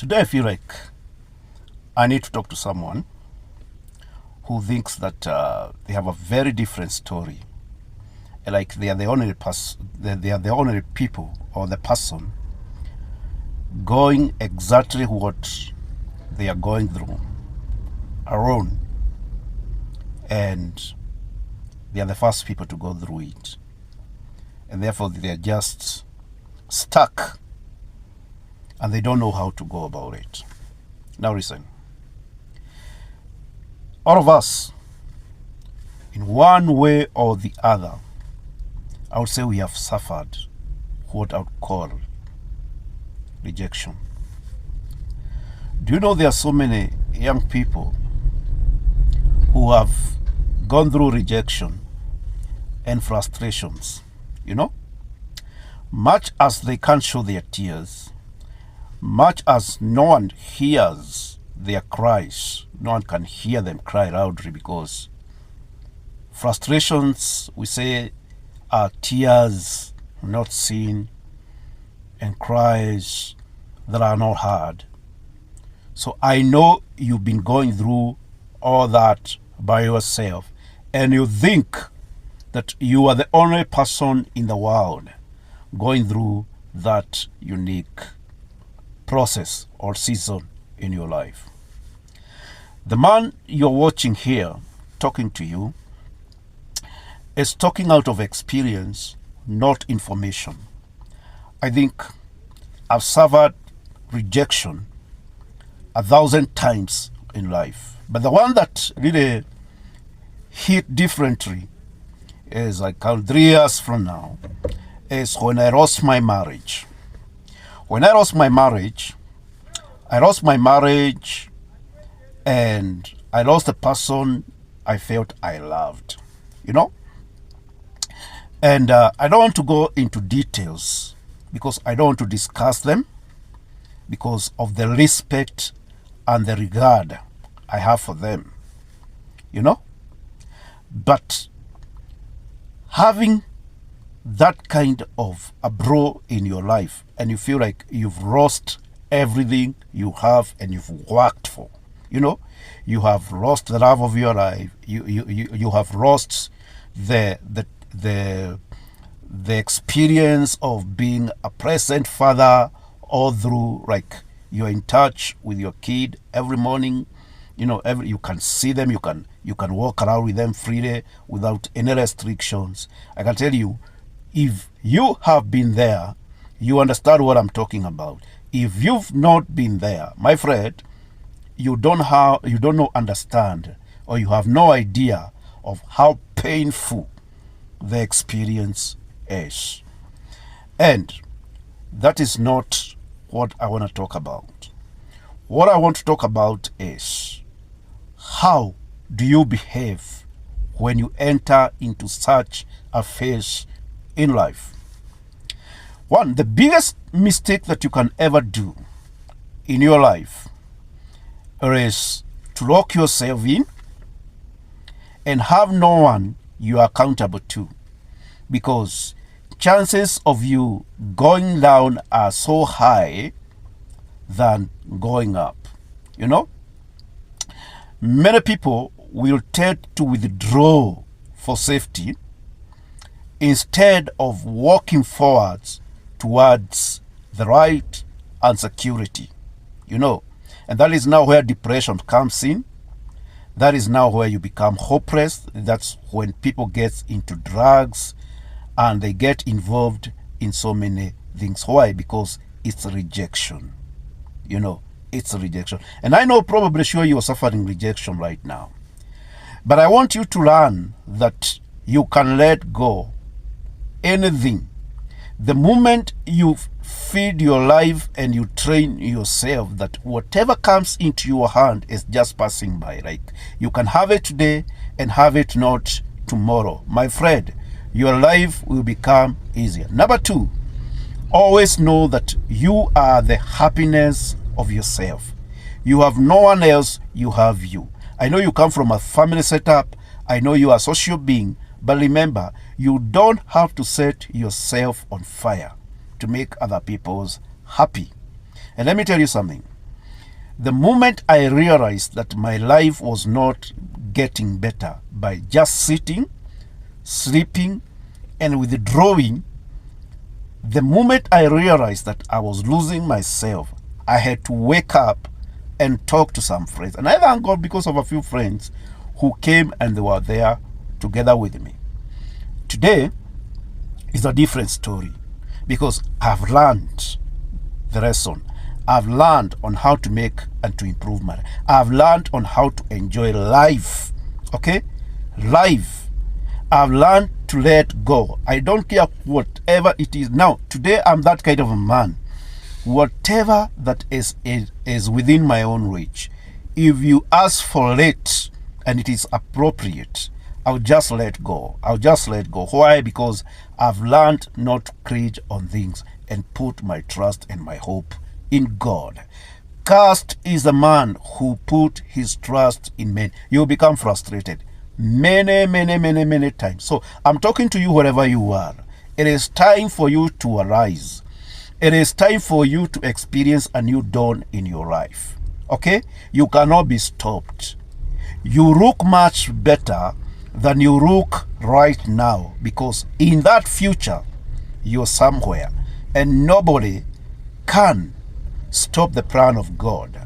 Today I feel like I need to talk to someone who thinks that they have a very different story. Like they are the only they are the only people or the person going exactly what they are going through alone, and they are the first people to go through it, and therefore they are just stuck and they don't know how to go about it. Now listen, all of us, in one way or the other, I would say we have suffered what I would call rejection. Do you know there are so many young people who have gone through rejection and frustrations, much as they can't show their tears, much as no one hears their cries, no one can hear them cry loudly, because frustrations, we say, are tears not seen and cries that are not heard. So I know you've been going through all that by yourself, and you think that you are the only person in the world going through that unique process or season in your life. The man you're watching here talking to you is talking out of experience, not information. I think I've suffered rejection 1,000 times in life, but the one that really hit differently is, I count 3 years from now, is when I lost my marriage. When I lost my marriage and I lost the person I felt I loved, And I don't want to go into details because I don't want to discuss them because of the respect and the regard I have for them, But having that kind of a bro in your life and you feel like you've lost everything you have and you've worked for, you have lost the love of your life, you have lost the experience of being a present father all through, like you're in touch with your kid every morning, you can see them, you can walk around with them freely without any restrictions. I can tell you, if you have been there, you understand what I'm talking about. If you've not been there, my friend, you don't understand, or you have no idea of how painful the experience is. And that is not what I want to talk about. What I want to talk about is, how do you behave when you enter into such a phase in life? One, the biggest mistake that you can ever do in your life is to lock yourself in and have no one you are accountable to, because chances of you going down are so high than going up. Many people will tend to withdraw for safety instead of walking forwards towards the right and security, and that is now where depression comes in. That is now where you become hopeless. That's when people get into drugs and they get involved in so many things. Why? Because it's rejection. It's rejection. And I know probably sure you're suffering rejection right now. But I want you to learn that you can let go anything. The moment you feed your life and you train yourself that whatever comes into your hand is just passing by. Like you can have it today and have it not tomorrow. My friend, your life will become easier. Number 2, always know that you are the happiness of yourself. You have no one else, you have you. I know you come from a family setup. I know you are a social being. But remember, you don't have to set yourself on fire to make other people's happy. And let me tell you something. The moment I realized that my life was not getting better by just sitting, sleeping, and withdrawing, the moment I realized that I was losing myself, I had to wake up and talk to some friends. And I thank God because of a few friends who came and they were there together with me. Today is a different story because I've learned the lesson. I've learned on how to make and to improve my life. I've learned on how to enjoy life. Okay? Life. I've learned to let go. I don't care whatever it is. Now, today I'm that kind of a man. Whatever that is within my own reach. If you ask for it and it is appropriate, I'll just let go. I'll just let go. Why? Because I've learned not to cringe on things and put my trust and my hope in God. Cursed is the man who put his trust in men. You'll become frustrated many times. So I'm talking to you wherever you are. It is time for you to arise. It is time for you to experience a new dawn in your life. Okay? You cannot be stopped. You look much better than you look right now, because in that future you're somewhere and nobody can stop the plan of God.